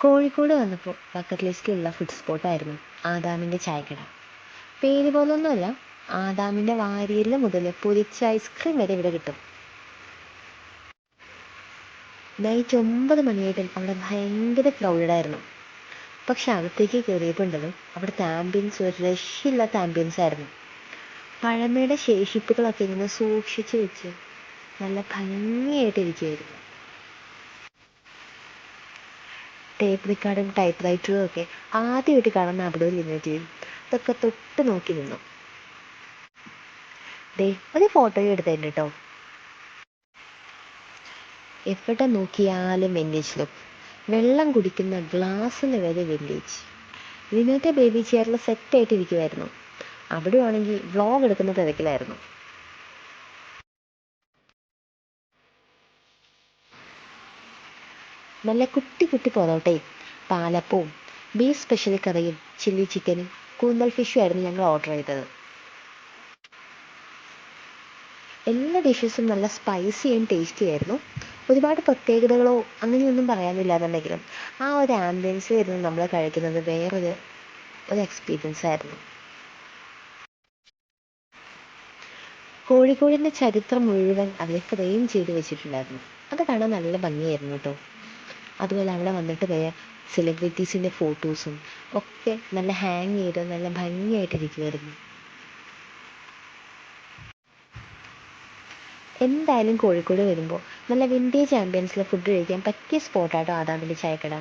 കോഴിക്കോട് വന്നപ്പോൾ ബക്കറ്റ് ലിസ്റ്റിലുള്ള ഫുഡ് സ്പോട്ടായിരുന്നു ആദാമിൻ്റെ ചായക്കട. പേര് പോലൊന്നുമല്ല, ആദാമിൻ്റെ വാരിയല് മുതൽ പൊരിച്ച ഐസ്ക്രീം വരെ ഇവിടെ കിട്ടും. നൈറ്റ് 9 മണിയായിട്ടും അവിടെ ഭയങ്കര ക്രൗഡായിരുന്നു. പക്ഷെ അകത്തേക്ക് കയറിയപ്പോൾ ഉണ്ടല്ലോ, അവിടുത്തെ ആംബിയൻസ് ഒരു രക്ഷയില്ലാത്ത ആംബിയൻസ് ആയിരുന്നു. പഴമയുടെ ശേഷിപ്പുകളൊക്കെ ഇങ്ങനെ സൂക്ഷിച്ചു വെച്ച് നല്ല ഭംഗിയായിട്ടിരിക്കുമായിരുന്നു. ടേപ്പ് റിക്കാർഡും ടൈപ്പ് റൈറ്ററും ഒക്കെ ആദ്യമായിട്ട് കാണുന്ന അവിടെ ഇരുന്നിട്ട് ഇതൊക്കെ തൊട്ട് നോക്കി നിന്നു. ദേ ഒരു ഫോട്ടോയും എടുത്തതിൻ്റെ കേട്ടോ. എവിടെ നോക്കിയാലും വിൻറ്റേജ് ലുക്ക്. വെള്ളം കുടിക്കുന്ന ഗ്ലാസ്സിന് വരെ വിൻറ്റേജ്. ഇതിനകത്തെ ബേബി ചെയറിൽ സെറ്റായിട്ടിരിക്കുമായിരുന്നു. അവിടെ ആണെങ്കിൽ വ്ളോഗ് എടുക്കുന്ന തിരക്കിലായിരുന്നു. നല്ല കുട്ടി കുട്ടി പൊറോട്ടയും പാലപ്പവും ബീഫ് സ്പെഷ്യൽ കറിയും ചില്ലി ചിക്കനും കൂന്തൽ ഫിഷും ആയിരുന്നു ഞങ്ങൾ ഓർഡർ ചെയ്തത്. എല്ലാ ഡിഷസും നല്ല സ്പൈസി ആൻഡ് ടേസ്റ്റി ആയിരുന്നു. ഒരുപാട് പ്രത്യേകതകളോ അങ്ങനെയൊന്നും പറയാനില്ല എന്നുണ്ടെങ്കിലും ആ ഒരു ആംബിയൻസിൽ ഇരുന്ന് നമ്മൾ കഴിക്കുന്നത് ഒരു എക്സ്പീരിയൻസ് ആയിരുന്നു. കോഴിക്കോടിൻ്റെ ചരിത്രം മുഴുവൻ അവർ ഫ്രെയിം ചെയ്ത് വെച്ചിട്ടുണ്ടായിരുന്നു. അത് കാണാൻ നല്ല ഭംഗിയായിരുന്നു കേട്ടോ. അതുപോലെ അവിടെ വന്നിട്ട് സെലിബ്രിറ്റീസിൻ്റെ ഫോട്ടോസും ഒക്കെ നല്ല ഹാങ് ചെയ്ത് നല്ല ഭംഗിയായിട്ടിരിക്കുമായിരുന്നു. എന്തായാലും കോഴിക്കോട് വരുമ്പോൾ നല്ല വിൻറ്റേജ് ആംബിയൻസിൽ ഫുഡ് കഴിക്കാൻ പറ്റിയ സ്പോട്ടാട്ടോ ആദാമിൻ്റെ ചായക്കട.